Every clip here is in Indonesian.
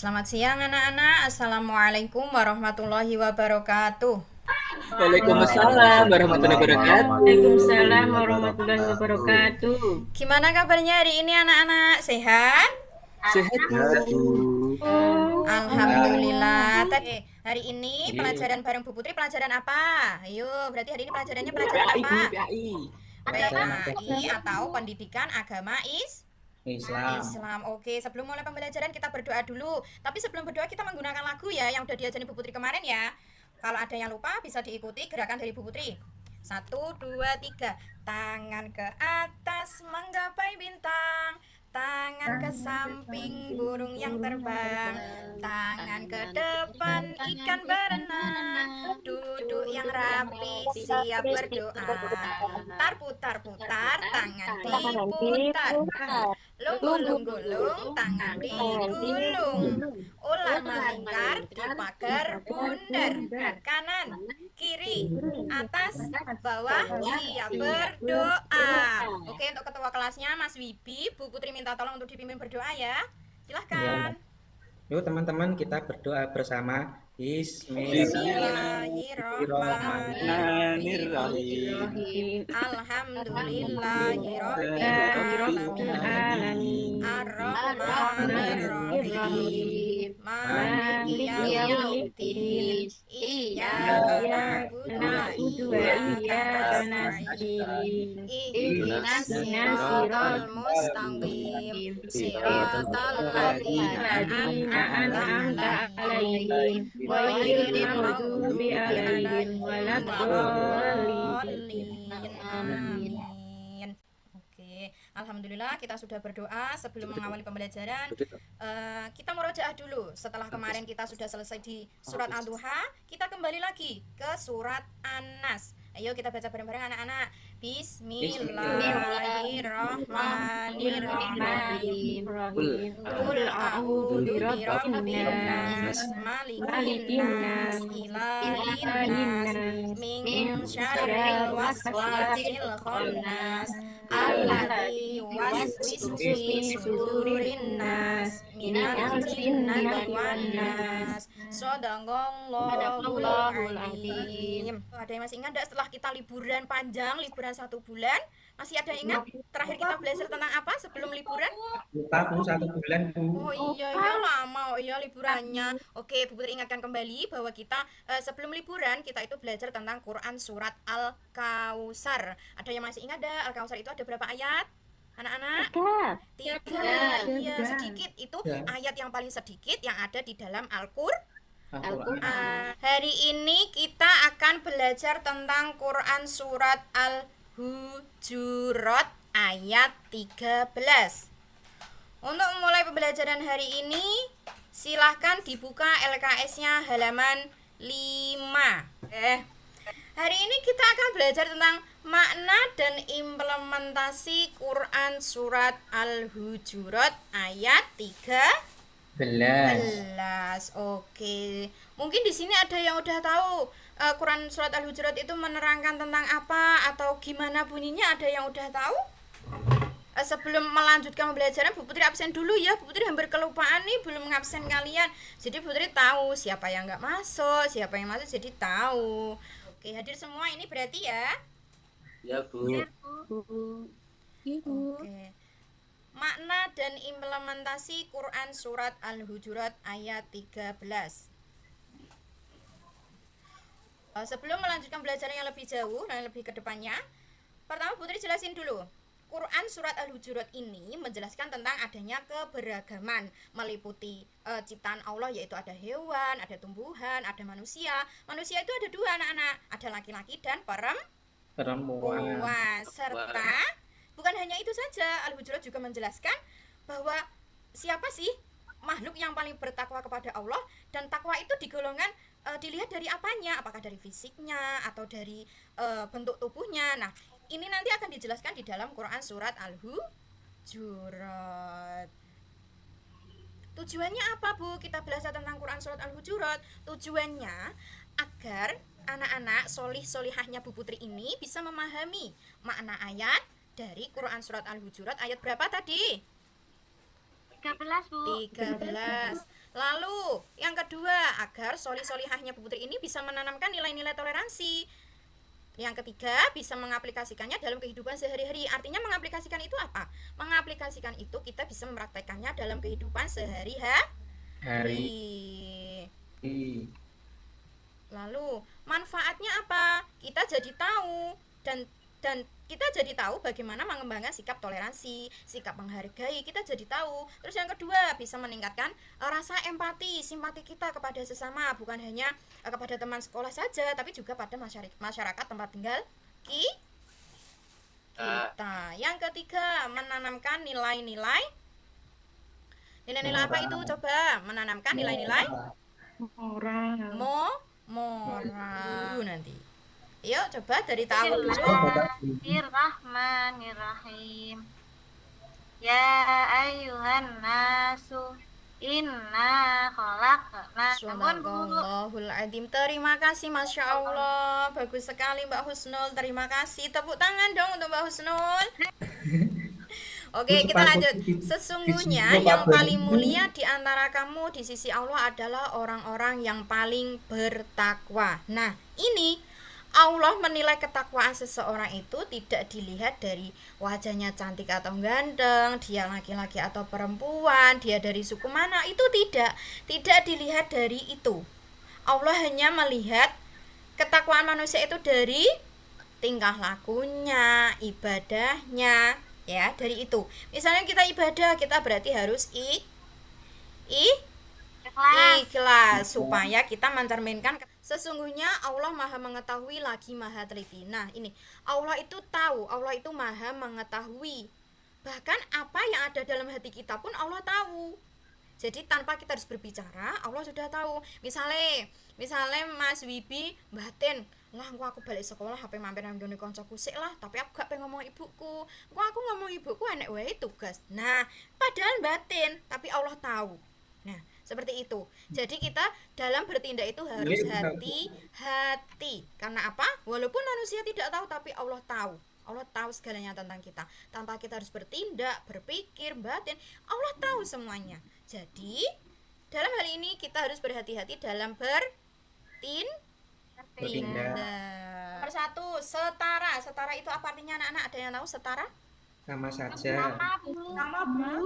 Selamat siang anak-anak. Assalamualaikum warahmatullahi wabarakatuh. Waalaikumsalam warahmatullahi wabarakatuh. Waalaikumsalam warahmatullahi wabarakatuh. Gimana kabarnya hari ini anak-anak? Sehat? Sehat Bu. Alhamdulillah. Hari ini Iya. pelajaran bareng Bu Putri pelajaran apa? Ayo, berarti hari ini pelajarannya pelajaran PAI apa? Bu, PAI. PAI atau Pendidikan Agama Islam. Islam. Oke, sebelum mulai pembelajaran kita berdoa dulu. Tapi sebelum berdoa kita menggunakan lagu ya yang udah diajarin Bu Putri kemarin ya. Kalau ada yang lupa bisa diikuti gerakan dari Bu Putri. 1, 2, 3. Tangan ke atas menggapai bintang. Tangan ke samping burung yang terbang. Tangan ke depan ikan berenang. Duduk yang rapi siap berdoa. Putar tangan diputar. Lunggu-lunggu-lung tangan digulung. Ular melingkar di pagar bundar. Kanan, kiri, atas, bawah, siap berdoa. Oke, untuk ketua kelasnya Mas Wibi, Bu Putri minta tolong untuk dipimpin berdoa ya. Silahkan. Yuk teman-teman kita berdoa bersama. Bismillahirrahmanirrahim. Alhamdulillahirrahmanirrahim. Ar-Rahmanirrahim. Maliki yaumiddin. Iyyaka na'budu wa iyyaka nasta'in. Ihdinas siratal mustaqim. Siratal ladzina an'amta 'alaihim ghairil maghdubi 'alaihim waladdallin. Amin. Oke, alhamdulillah kita sudah berdoa sebelum mengawali pembelajaran. Kita murojaah dulu. Setelah kemarin kita sudah selesai di surat Al-Duha, kita kembali lagi ke surat An-Nas. Ayo kita baca bareng-bareng anak-anak. Bismillahirrahmanirrahim. Qul a'udzu birabbin nas, malikin nas, ilahin nas, min syarril waswasil khannas, alladzi yuwaswisu fi sudurin nas, minal jinnati wan nas. Shadaqallahul azim. Ada yang masih ingat enggak setelah kita liburan panjang, liburan 1 bulan? Masih ada yang ingat terakhir kita belajar tentang apa sebelum liburan? Lupa Bu, 1 bulan Bu. Oh iya, ya lama. Oh iya liburannya. Oke, Bu Putri ingatkan kembali bahwa kita sebelum liburan kita itu belajar tentang Quran surat Al-Kautsar. Ada yang masih ingat enggak Al-Kautsar itu ada berapa ayat? Anak-anak? 3. Iya, sedikit. Itu ayat yang paling sedikit yang ada di dalam Hari ini kita akan belajar tentang Quran surat Al-Hujurat ayat 13. Untuk memulai pembelajaran hari ini, silahkan dibuka LKS-nya halaman 5. Hari ini kita akan belajar tentang makna dan implementasi Quran surat Al-Hujurat ayat 13. Oke. Mungkin di sini ada yang udah tahu Quran surat Al-Hujurat itu menerangkan tentang apa atau gimana bunyinya, ada yang udah tahu? Sebelum melanjutkan pembelajaran, Bu Putri absen dulu ya. Bu Putri hampir kelupaan nih, belum ngabsen kalian. Jadi Bu Putri tahu siapa yang nggak masuk, siapa yang masuk, jadi tahu. Oke, hadir semua ini berarti ya? Ya Bu. Oke. Makna dan implementasi Quran surat Al-Hujurat ayat 13. Sebelum melanjutkan belajaran yang lebih jauh dan lebih ke depannya, pertama Putri jelasin dulu. Quran surat Al-Hujurat ini menjelaskan tentang adanya keberagaman, meliputi ciptaan Allah, yaitu ada hewan, ada tumbuhan, ada manusia. Manusia itu ada 2 anak-anak, ada laki-laki dan perempuan. Serta bukan hanya itu saja, Al-Hujurat juga menjelaskan bahwa siapa sih makhluk yang paling bertakwa kepada Allah, dan takwa itu dilihat dari apanya, apakah dari fisiknya atau dari bentuk tubuhnya. Nah, ini nanti akan dijelaskan di dalam Quran surat Al-Hujurat. Tujuannya apa Bu? Kita belajar tentang Quran surat Al-Hujurat. Tujuannya agar anak-anak solih-solihahnya Bu Putri ini bisa memahami makna ayat dari Quran surat Al-Hujurat ayat berapa tadi? 13 Bu. 13. Lalu yang kedua, agar solih-solihahnya Bu Putri ini bisa menanamkan nilai-nilai toleransi. Yang ketiga, bisa mengaplikasikannya dalam kehidupan sehari-hari. Artinya mengaplikasikan itu apa? Mengaplikasikan itu kita bisa mempraktekannya dalam kehidupan sehari-hari. Lalu manfaatnya apa? Kita jadi tahu dan kita jadi tahu bagaimana mengembangkan sikap toleransi, sikap menghargai, kita jadi tahu. Terus yang kedua, bisa meningkatkan rasa empati, simpati kita kepada sesama, bukan hanya kepada teman sekolah saja, tapi juga pada masyarakat tempat tinggal kita. Yang ketiga, menanamkan nilai-nilai apa itu? Coba menanamkan nilai-nilai moral nanti. Yuk coba dari tahu dulu. Bismillahirrahmanirrahim. Ya ayyuhan nasu inna Subhanallahul adzim. Terima kasih, Masya Allah. Bagus sekali Mbak Husnul. Terima kasih. Tepuk tangan dong untuk Mbak Husnul. Oke, kita lanjut. Sesungguhnya yang paling mulia di antara kamu di sisi Allah adalah orang-orang yang paling bertakwa. Nah, ini Allah menilai ketakwaan seseorang itu tidak dilihat dari wajahnya cantik atau ganteng, dia laki-laki atau perempuan, dia dari suku mana, itu tidak dilihat dari itu. Allah hanya melihat ketakwaan manusia itu dari tingkah lakunya, ibadahnya, ya, dari itu. Misalnya kita ibadah, kita berarti harus ikhlas supaya kita mencerminkan. Sesungguhnya Allah Maha mengetahui lagi Maha teliti. Nah, ini Allah itu tahu, Allah itu Maha mengetahui. Bahkan apa yang ada dalam hati kita pun Allah tahu. Jadi tanpa kita harus berbicara, Allah sudah tahu. Misalnya Mas Wibi batin, lah aku balik sekolah HP mampir nang ngene kancaku sik lah, tapi aku gak pengen ngomong ibuku. Aku ngomong ibuku enek wae tugas. Nah, padahal batin, tapi Allah tahu. Nah, seperti itu. Jadi kita dalam bertindak itu harus hati-hati. Karena apa? Walaupun manusia tidak tahu, tapi Allah tahu. Allah tahu segalanya tentang kita. Tanpa kita harus bertindak, berpikir, batin, Allah tahu semuanya. Jadi dalam hal ini kita harus berhati-hati dalam bertindak. Nomor 1, setara. Setara itu apa artinya anak-anak? Ada yang tahu setara? Sama saja.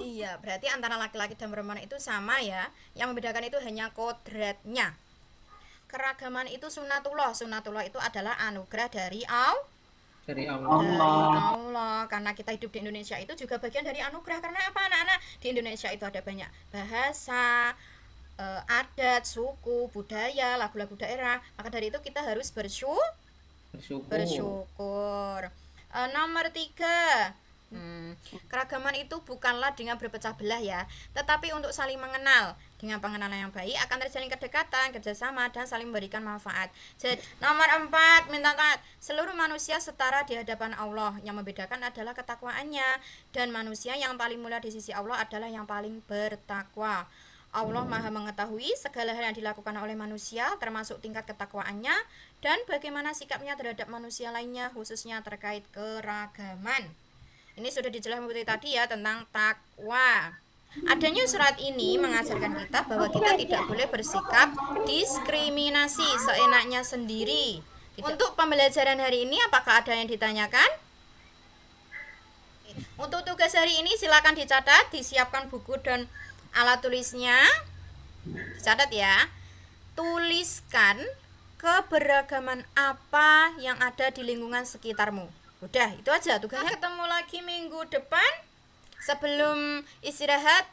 Iya, berarti antara laki-laki dan perempuan itu sama ya. Yang membedakan itu hanya kodratnya. Keragaman itu sunatullah. Sunatullah itu adalah anugerah dari Allah. Karena kita hidup di Indonesia itu juga bagian dari anugerah. Karena apa anak-anak? Di Indonesia itu ada banyak bahasa, adat, suku, budaya, lagu-lagu daerah. Maka dari itu kita harus bersyukur. Nomor 3, keragaman itu bukanlah dengan berpecah belah ya, tetapi untuk saling mengenal. Dengan pengenalan yang baik akan terjalin kedekatan, kerjasama, dan saling memberikan manfaat. Jadi, nomor 4, minta taat. Seluruh manusia setara di hadapan Allah. Yang membedakan adalah ketakwaannya. Dan manusia yang paling mulia di sisi Allah adalah yang paling bertakwa. Allah Maha mengetahui segala hal yang dilakukan oleh manusia, termasuk tingkat ketakwaannya dan bagaimana sikapnya terhadap manusia lainnya, khususnya terkait keragaman. Ini sudah dijelaskan tadi ya tentang takwa. Adanya surat ini mengajarkan kita bahwa kita tidak boleh bersikap diskriminasi seenaknya sendiri. Untuk pembelajaran hari ini apakah ada yang ditanyakan? Untuk tugas hari ini silakan dicatat, disiapkan buku dan alat tulisnya. Dicatat ya. Tuliskan keberagaman apa yang ada di lingkungan sekitarmu. Udah, itu aja tugasnya. Ketemu lagi minggu depan. Sebelum istirahat,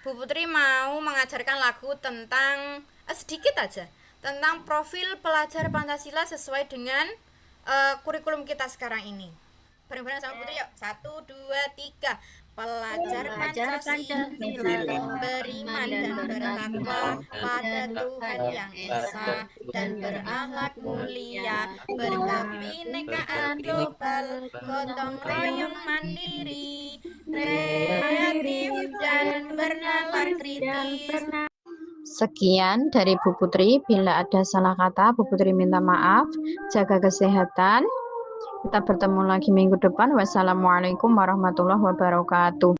Bu Putri mau mengajarkan lagu tentang sedikit aja tentang profil pelajar Pancasila sesuai dengan kurikulum kita sekarang ini. Bareng-bareng sama Putri yuk. 1, 2, 3. Pelajar Pancasila beriman dan bertakwa pada Tuhan yang Esa dan berakhlak mulia, berkebinekaan global, gotong royong mandiri, kreatif dan bernalar kritis. Sekian dari Bu Putri. Bila ada salah kata, Bu Putri minta maaf. Jaga kesehatan. Kita bertemu lagi minggu depan. Wassalamualaikum warahmatullahi wabarakatuh.